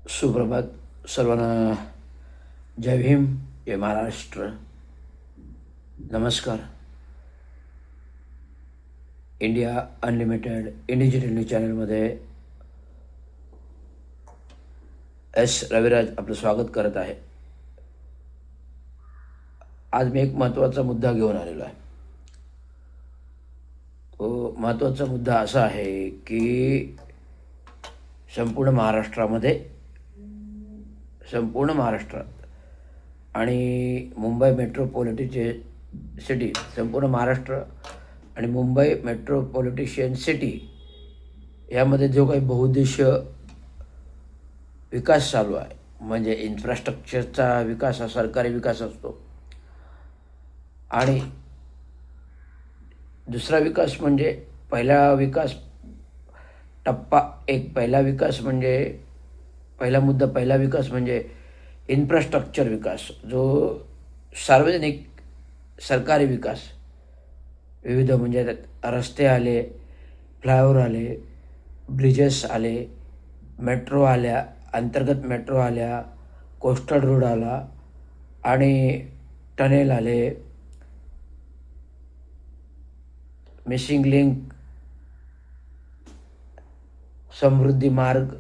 सुप्रभात सर्वांना. जय भीम, जय महाराष्ट्र. नमस्कार. इंडिया अनलिमिटेड इंडिजिटल न्यूज चॅनलमध्ये एस रविराज आपलं स्वागत करत आहे. आज मी एक महत्त्वाचा मुद्दा घेऊन आलेलो आहे. तो महत्त्वाचा मुद्दा असा आहे की संपूर्ण महाराष्ट्रात आणि मुंबई मेट्रोपॉलिटिशियन सिटी, संपूर्ण महाराष्ट्र आणि मुंबई मेट्रोपॉलिटिशियन सिटी यामध्ये जो काही बहुउद्देशीय विकास चालू आहे, म्हणजे इन्फ्रास्ट्रक्चरचा विकास हा सरकारी विकास असतो, आणि दुसरा विकास म्हणजे पहिला विकास पहिला विकास म्हणजे इन्फ्रास्ट्रक्चर विकास, जो सार्वजनिक सरकारी विकास, विविध म्हणजे रस्ते आले, फ्लायओव्हर आले, ब्रिजेस आले, मेट्रो आल्या, अंतर्गत मेट्रो आल्या, कोस्टल रोड आला आणि टनेल आले, मिसिंग लिंक, समृद्धी मार्ग,